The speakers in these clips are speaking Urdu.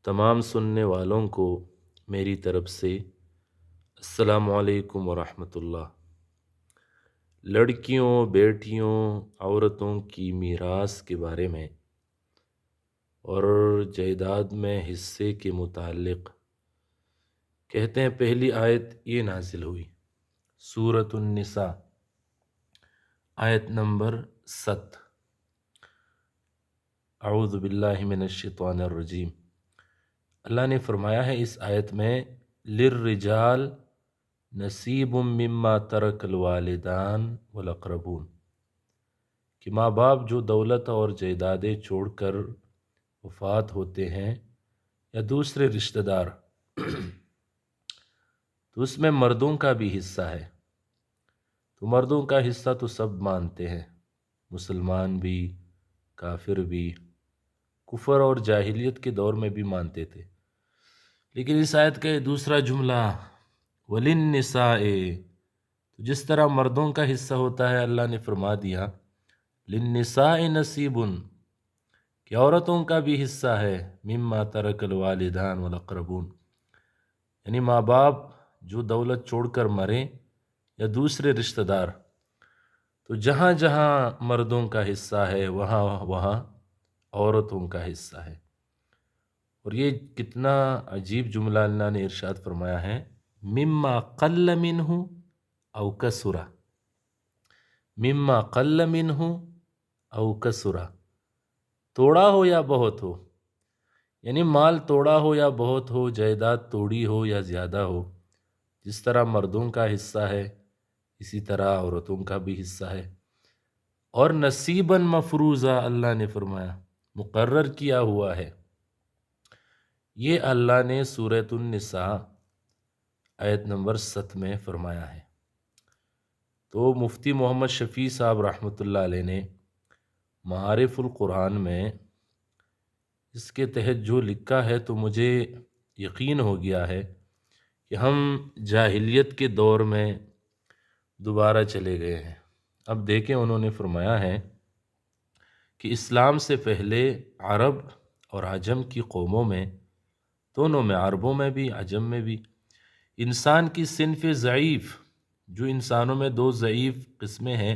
تمام سننے والوں کو میری طرف سے السلام علیکم ورحمۃ اللہ۔ لڑکیوں، بیٹیوں، عورتوں کی میراث کے بارے میں اور جائیداد میں حصے کے متعلق کہتے ہیں پہلی آیت یہ نازل ہوئی سورۃ النساء، آیت نمبر 7۔ اعوذ باللہ من الشیطان الرجیم۔ اللہ نے فرمایا ہے اس آیت میں للرجال نصیب مما ترک الوالدان والاقربون، کہ ماں باپ جو دولت اور جائیدادیں چھوڑ کر وفات ہوتے ہیں یا دوسرے رشتہ دار تو اس میں مردوں کا بھی حصہ ہے۔ تو مردوں کا حصہ تو سب مانتے ہیں، مسلمان بھی، کافر بھی، کفر اور جاہلیت کے دور میں بھی مانتے تھے۔ لیکن اس آیت کا یہ دوسرا جملہ وَلِلنِّسَاءِ، تو جس طرح مردوں کا حصہ ہوتا ہے اللہ نے فرما دیا لِلنِّسَاءِ نَصِیبٌ، کہ عورتوں کا بھی حصہ ہے مما ترک الوالدان والاقربون، یعنی ماں باپ جو دولت چھوڑ کر مریں یا دوسرے رشتہ دار، تو جہاں جہاں مردوں کا حصہ ہے وہاں وہاں عورتوں کا حصہ ہے۔ اور یہ کتنا عجیب جملہ اللہ نے ارشاد فرمایا ہے، مما قل منہ او کسرا، مما قل منہ او کسرا، توڑا ہو یا بہت ہو، یعنی مال توڑا ہو یا بہت ہو، جائیداد توڑی ہو یا زیادہ ہو، جس طرح مردوں کا حصہ ہے اسی طرح عورتوں کا بھی حصہ ہے۔ اور نصیباً مفروضہ، اللہ نے فرمایا مقرر کیا ہوا ہے۔ یہ اللہ نے سورۃ النساء آیت نمبر 7 میں فرمایا ہے۔ تو مفتی محمد شفیع صاحب رحمۃ اللہ علیہ نے معارف القرآن میں اس کے تحت جو لکھا ہے تو مجھے یقین ہو گیا ہے کہ ہم جاہلیت کے دور میں دوبارہ چلے گئے ہیں۔ اب دیکھیں انہوں نے فرمایا ہے کہ اسلام سے پہلے عرب اور عجم کی قوموں میں، دونوں میں، عربوں میں بھی عجم میں بھی، انسان کی صنف ضعیف، جو انسانوں میں دو ضعیف قسمیں ہیں،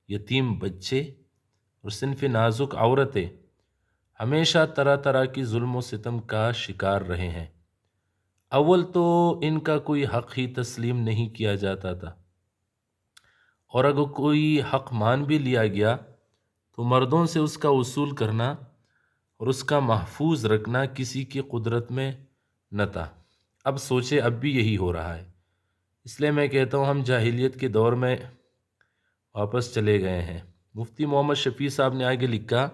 یتیم بچے اور صنف نازک عورتیں، ہمیشہ طرح طرح کی ظلم و ستم کا شکار رہے ہیں۔ اول تو ان کا کوئی حق ہی تسلیم نہیں کیا جاتا تھا، اور اگر کوئی حق مان بھی لیا گیا تو مردوں سے اس کا وصول کرنا اور اس کا محفوظ رکھنا کسی کی قدرت میں نہ تھا۔ اب سوچے اب بھی یہی ہو رہا ہے، اس لیے میں کہتا ہوں ہم جاہلیت کے دور میں واپس چلے گئے ہیں۔ مفتی محمد شفیع صاحب نے آگے لکھا،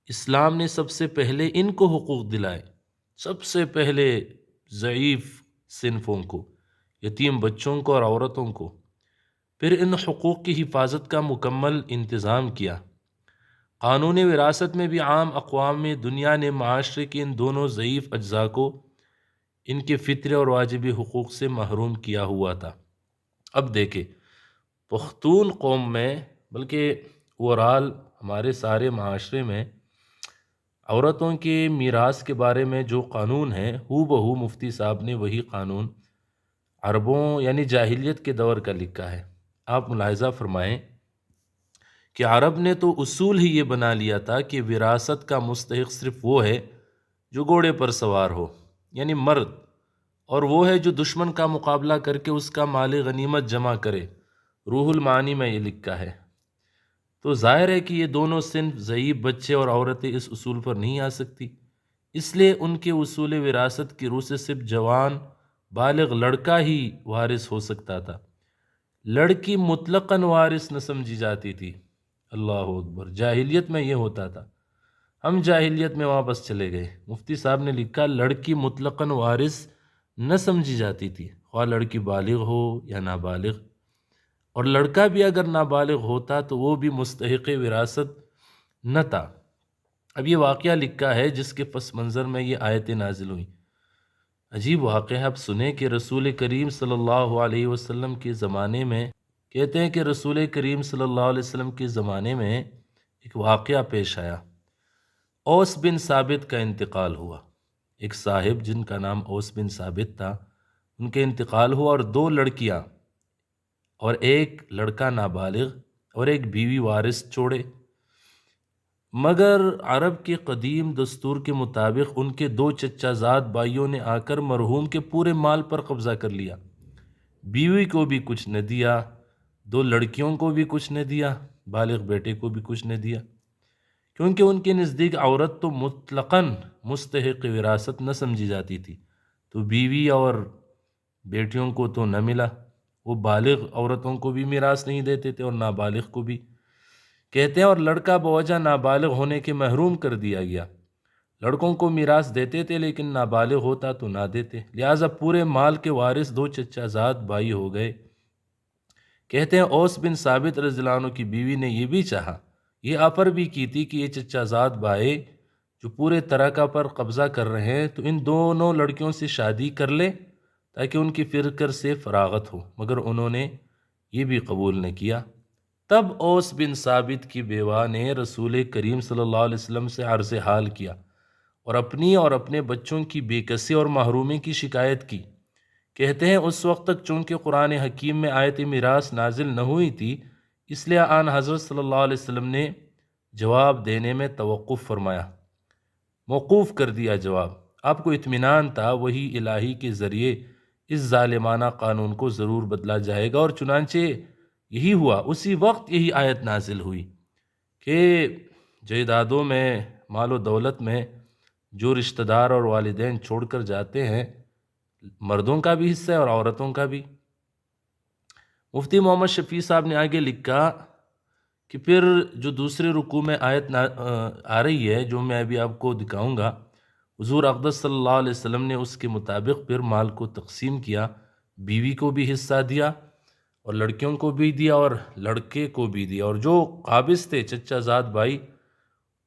اسلام نے سب سے پہلے ان کو حقوق دلائے، سب سے پہلے ضعیف صنفوں کو، یتیم بچوں کو اور عورتوں کو، پھر ان حقوق کی حفاظت کا مکمل انتظام کیا۔ قانون وراثت میں بھی عام اقوام دنیا نے معاشرے کے ان دونوں ضعیف اجزاء کو ان کے فطری اور واجبی حقوق سے محروم کیا ہوا تھا۔ اب دیکھیں پختون قوم میں، بلکہ اوورال ہمارے سارے معاشرے میں، عورتوں کے میراث کے بارے میں جو قانون ہے ہو بہو مفتی صاحب نے وہی قانون عربوں یعنی جاہلیت کے دور کا لکھا ہے۔ آپ ملاحظہ فرمائیں کہ عرب نے تو اصول ہی یہ بنا لیا تھا کہ وراثت کا مستحق صرف وہ ہے جو گھوڑے پر سوار ہو، یعنی مرد، اور وہ ہے جو دشمن کا مقابلہ کر کے اس کا مال غنیمت جمع کرے۔ روح المعانی میں یہ لکھا ہے۔ تو ظاہر ہے کہ یہ دونوں صنف ضعیف بچے اور عورتیں اس اصول پر نہیں آ سکتی، اس لیے ان کے اصول وراثت کی روح سے صرف جوان بالغ لڑکا ہی وارث ہو سکتا تھا، لڑکی مطلقاً وارث نہ سمجھی جاتی تھی۔ اللہ اکبر، جاہلیت میں یہ ہوتا تھا۔ ہم جاہلیت میں واپس چلے گئے۔ مفتی صاحب نے لکھا لڑکی مطلقاً وارث نہ سمجھی جاتی تھی، خواہ لڑکی بالغ ہو یا نابالغ، اور لڑکا بھی اگر نابالغ ہوتا تو وہ بھی مستحق وراثت نہ تھا۔ اب یہ واقعہ لکھا ہے جس کے پس منظر میں یہ آیتیں نازل ہوئیں۔ عجیب واقعہ ہے۔ اب سنیں کہ رسول کریم صلی اللہ علیہ وسلم کے زمانے میں، کہتے ہیں کہ رسول کریم صلی اللہ علیہ وسلم کے زمانے میں ایک واقعہ پیش آیا۔ اوس بن ثابت کا انتقال ہوا۔ ایک صاحب جن کا نام اوس بن ثابت تھا، ان کے انتقال ہوا اور 2 لڑکیاں اور ایک لڑکا نابالغ اور ایک بیوی وارث چھوڑے، مگر عرب کے قدیم دستور کے مطابق ان کے 2 چچا زاد بھائیوں نے آ کر مرحوم کے پورے مال پر قبضہ کر لیا، بیوی کو بھی کچھ نہ دیا، 2 لڑکیوں کو بھی کچھ نہ دیا، بالغ بیٹے کو بھی کچھ نہ دیا، کیونکہ ان کے نزدیک عورت تو مطلقاً مستحق وراثت نہ سمجھی جاتی تھی، تو بیوی اور بیٹیوں کو تو نہ ملا، وہ بالغ عورتوں کو بھی میراث نہیں دیتے تھے اور نابالغ کو بھی، کہتے ہیں، اور لڑکا بوجہ نابالغ ہونے کے محروم کر دیا گیا، لڑکوں کو میراث دیتے تھے لیکن نابالغ ہوتا تو نہ دیتے، لہٰذا پورے مال کے وارث 2 چچا زاد بھائی ہو گئے۔ کہتے ہیں اوس بن ثابت رضی اللہ عنہ کی بیوی نے یہ بھی چاہا، یہ آفر بھی کی تھی کہ یہ چچا زاد بھائی جو پورے ترکہ پر قبضہ کر رہے ہیں تو ان دونوں لڑکیوں سے شادی کر لے تاکہ ان کی فکر سے فراغت ہو، مگر انہوں نے یہ بھی قبول نہ کیا۔ تب اوس بن ثابت کی بیوہ نے رسول کریم صلی اللہ علیہ وسلم سے عرض حال کیا اور اپنی اور اپنے بچوں کی بے کسی اور محرومی کی شکایت کی۔ کہتے ہیں اس وقت تک چونکہ قرآن حکیم میں آیت میراث نازل نہ ہوئی تھی، اس لیے آن حضرت صلی اللہ علیہ وسلم نے جواب دینے میں توقف فرمایا، موقوف کر دیا جواب۔ آپ کو اطمینان تھا وحی الہی کے ذریعے اس ظالمانہ قانون کو ضرور بدلا جائے گا، اور چنانچہ یہی ہوا۔ اسی وقت یہی آیت نازل ہوئی کہ جائیدادوں میں، مال و دولت میں جو رشتہ دار اور والدین چھوڑ کر جاتے ہیں، مردوں کا بھی حصہ ہے اور عورتوں کا بھی۔ مفتی محمد شفیع صاحب نے آگے لکھا کہ پھر جو دوسرے رکوع میں آیت آ رہی ہے جو میں ابھی آپ کو دکھاؤں گا، حضور اقدس صلی اللہ علیہ وسلم نے اس کے مطابق پھر مال کو تقسیم کیا، بیوی کو بھی حصہ دیا اور لڑکیوں کو بھی دیا اور لڑکے کو بھی دیا، اور جو قابض تھے چچا زاد بھائی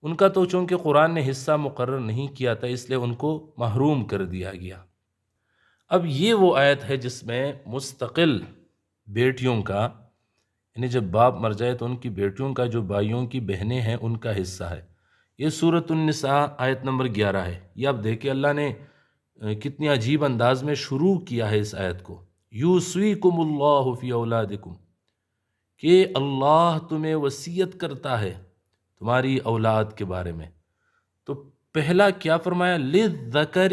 ان کا تو چونکہ قرآن نے حصہ مقرر نہیں کیا تھا اس لیے ان کو محروم کر دیا گیا۔ اب یہ وہ آیت ہے جس میں مستقل بیٹیوں کا، یعنی جب باپ مر جائے تو ان کی بیٹیوں کا جو بھائیوں کی بہنیں ہیں ان کا حصہ ہے۔ یہ سورۃ النساء آیت نمبر 11 ہے۔ یہ آپ دیکھیں اللہ نے کتنی عجیب انداز میں شروع کیا ہے اس آیت کو، یوصیکم اللہ فی اولادکم، کہ اللہ تمہیں وصیت کرتا ہے تمہاری اولاد کے بارے میں۔ تو پہلا کیا فرمایا، للذکر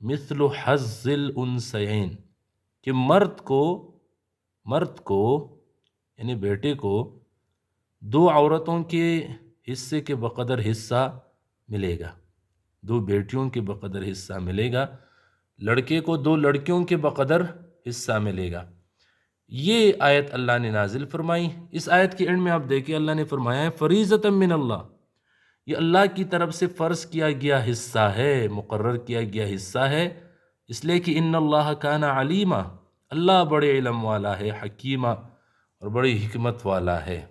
مثل حظ الانثیین، کہ مرد کو یعنی بیٹے کو 2 عورتوں کے حصے کے بقدر حصہ ملے گا، 2 بیٹیوں کے بقدر حصہ ملے گا، لڑکے کو 2 لڑکیوں کے بقدر حصہ ملے گا۔ یہ آیت اللہ نے نازل فرمائی۔ اس آیت کے اینڈ میں آپ دیکھیں اللہ نے فرمایا ہے فریضۃ من اللہ، یہ اللہ کی طرف سے فرض کیا گیا حصہ ہے، مقرر کیا گیا حصہ ہے، اس لیے کہ ان اللہ کان علیما، اللہ بڑے علم والا ہے، حکیمہ اور بڑی حکمت والا ہے۔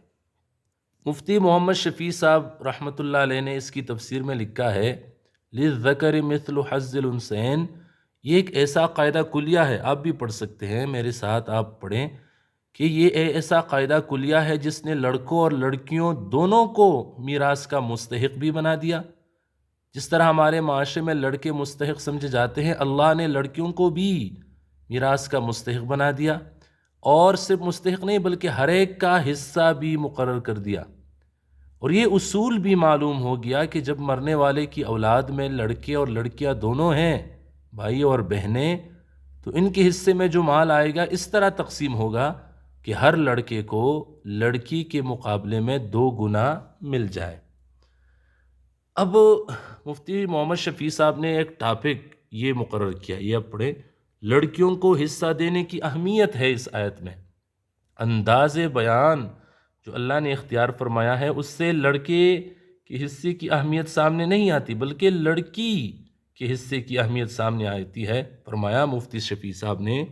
مفتی محمد شفیع صاحب رحمۃ اللہ علیہ نے اس کی تفسیر میں لکھا ہے للذکر مثل حظ الانثیین، یہ ایک ایسا قاعدہ کلیہ ہے، آپ بھی پڑھ سکتے ہیں میرے ساتھ، آپ پڑھیں کہ یہ ایسا قاعدہ کلیہ ہے جس نے لڑکوں اور لڑکیوں دونوں کو میراث کا مستحق بھی بنا دیا۔ جس طرح ہمارے معاشرے میں لڑکے مستحق سمجھے جاتے ہیں، اللہ نے لڑکیوں کو بھی میراث کا مستحق بنا دیا، اور صرف مستحق نہیں بلکہ ہر ایک کا حصہ بھی مقرر کر دیا۔ اور یہ اصول بھی معلوم ہو گیا کہ جب مرنے والے کی اولاد میں لڑکے اور لڑکیاں دونوں ہیں، بھائی اور بہنیں، تو ان کے حصے میں جو مال آئے گا اس طرح تقسیم ہوگا کہ ہر لڑکے کو لڑکی کے مقابلے میں 2 گنا مل جائے۔ اب مفتی محمد شفیع صاحب نے ایک ٹاپک یہ مقرر کیا، یہ اب پڑھیں، لڑکیوں کو حصہ دینے کی اہمیت ہے اس آیت میں۔ انداز بیان جو اللہ نے اختیار فرمایا ہے اس سے لڑکے کے حصے کی اہمیت سامنے نہیں آتی بلکہ لڑکی کے حصے کی اہمیت سامنے آتی ہے۔ فرمایا مفتی شفیع صاحب نے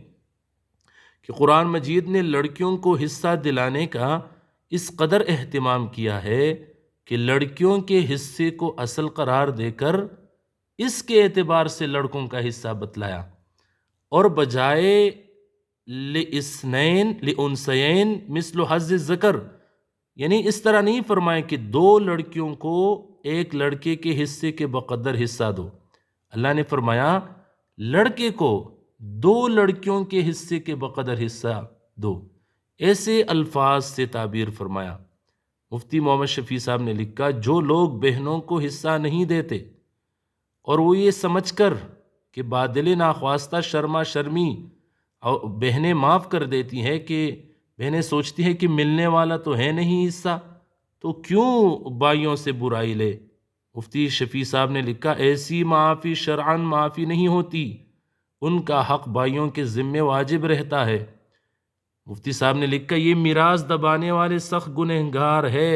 کہ قرآن مجید نے لڑکیوں کو حصہ دلانے کا اس قدر اہتمام کیا ہے کہ لڑکیوں کے حصے کو اصل قرار دے کر اس کے اعتبار سے لڑکوں کا حصہ بتلایا، اور بجائے لِاثْنَيْن لِأُنْثَيَيْن مثل حظ الذکر، یعنی اس طرح نہیں فرمائے کہ 2 لڑکیوں کو ایک لڑکے کے حصے کے بقدر حصہ دو، اللہ نے فرمایا لڑکے کو 2 لڑکیوں کے حصے کے بقدر حصہ دو، ایسے الفاظ سے تعبیر فرمایا۔ مفتی محمد شفیع صاحب نے لکھا جو لوگ بہنوں کو حصہ نہیں دیتے اور وہ یہ سمجھ کر کہ بادل ناخواستہ شرما شرمی اور بہنیں معاف کر دیتی ہیں، کہ بہنیں سوچتی ہیں کہ ملنے والا تو ہے نہیں حصہ تو کیوں بھائیوں سے برائی لے، مفتی شفیع صاحب نے لکھا ایسی معافی شرعاً معافی نہیں ہوتی، ان کا حق بھائیوں کے ذمے واجب رہتا ہے۔ مفتی صاحب نے لکھا یہ میراث دبانے والے سخت گنہگار ہے،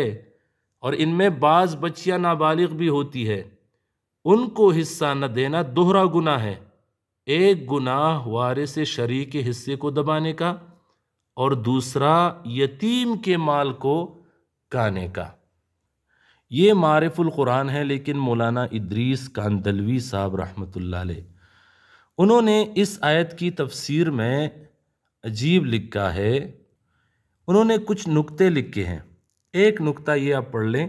اور ان میں بعض بچیاں نابالغ بھی ہوتی ہے، ان کو حصہ نہ دینا دوہرا گناہ ہے، ایک گناہ وارث شریک کے حصے کو دبانے کا اور دوسرا یتیم کے مال کو کھانے کا۔ یہ معارف القرآن ہے، لیکن مولانا ادریس کاندلوی صاحب رحمۃ اللہ علیہ انہوں نے اس آیت کی تفسیر میں عجیب لکھا ہے، انہوں نے کچھ نکتے لکھے ہیں۔ ایک نکتہ یہ آپ پڑھ لیں،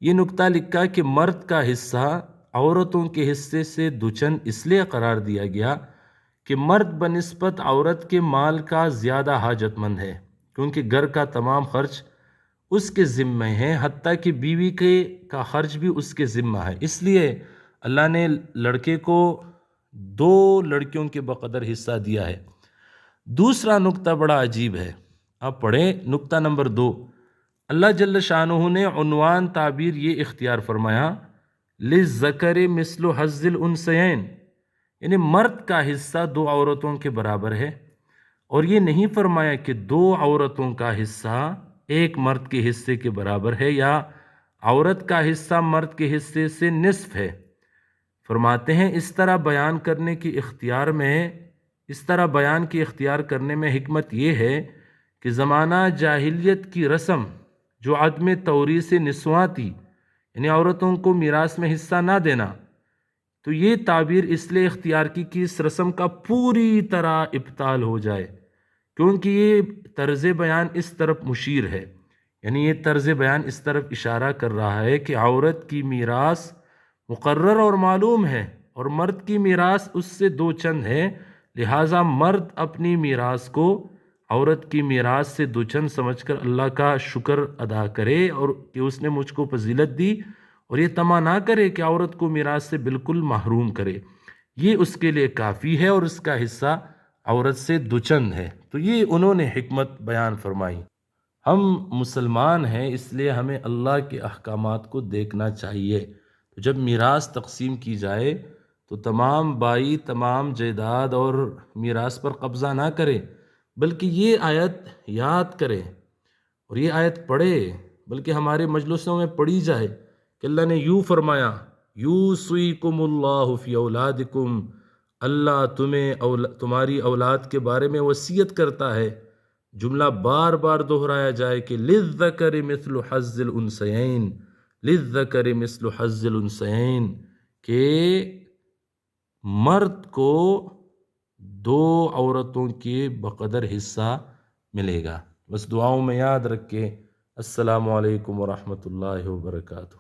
یہ نکتہ لکھا کہ مرد کا حصہ عورتوں کے حصے سے دوچن اس لیے قرار دیا گیا کہ مرد بنسبت عورت کے مال کا زیادہ حاجت مند ہے، کیونکہ گھر کا تمام خرچ اس کے ذمہ ہے، حتیٰ کہ بیوی کا خرچ بھی اس کے ذمہ ہے، اس لیے اللہ نے لڑکے کو 2 لڑکیوں کے بقدر حصہ دیا ہے۔ دوسرا نکتہ بڑا عجیب ہے، آپ پڑھیں نکتہ نمبر 2، اللہ جل شانہ نے عنوان تعبیر یہ اختیار فرمایا للذکر مثل حظ الانثیین، یعنی مرد کا حصہ 2 عورتوں کے برابر ہے، اور یہ نہیں فرمایا کہ 2 عورتوں کا حصہ ایک مرد کے حصے کے برابر ہے یا عورت کا حصہ مرد کے حصے سے نصف ہے۔ فرماتے ہیں اس طرح بیان کی اختیار کرنے میں حکمت یہ ہے کہ زمانہ جاہلیت کی رسم جو عدم توریث نسواں تھی، یعنی عورتوں کو میراث میں حصہ نہ دینا، تو یہ تعبیر اس لیے اختیار کی کہ اس رسم کا پوری طرح ابطال ہو جائے، کیونکہ یہ طرز بیان اس طرف مشیر ہے، یعنی یہ طرز بیان اس طرف اشارہ کر رہا ہے کہ عورت کی میراث مقرر اور معلوم ہے اور مرد کی میراث اس سے 2 چند ہے، لہٰذا مرد اپنی میراث کو عورت کی میراث سے 2 چند سمجھ کر اللہ کا شکر ادا کرے اور کہ اس نے مجھ کو فضیلت دی، اور یہ طمع نہ کرے کہ عورت کو میراث سے بالکل محروم کرے، یہ اس کے لیے کافی ہے اور اس کا حصہ عورت سے 2 چند ہے۔ تو یہ انہوں نے حکمت بیان فرمائی۔ ہم مسلمان ہیں، اس لیے ہمیں اللہ کے احکامات کو دیکھنا چاہیے۔ تو جب میراث تقسیم کی جائے تو تمام بھائی تمام جائیداد اور میراث پر قبضہ نہ کرے، بلکہ یہ آیت یاد کرے اور یہ آیت پڑھے، بلکہ ہمارے مجلسوں میں پڑھی جائے کہ اللہ نے یوں فرمایا یوصیکم اللہ فی اولادکم، اللہ تمہاری اولاد کے بارے میں وصیت کرتا ہے، جملہ بار بار دہرایا جائے کہ للذکر مثل حظ الانثیین، للذکر مثل حظ الانثیین، کہ مرد کو 2 عورتوں کے بقدر حصہ ملے گا۔ بس دعاؤں میں یاد رکھے۔ السلام علیکم ورحمۃ اللہ وبرکاتہ۔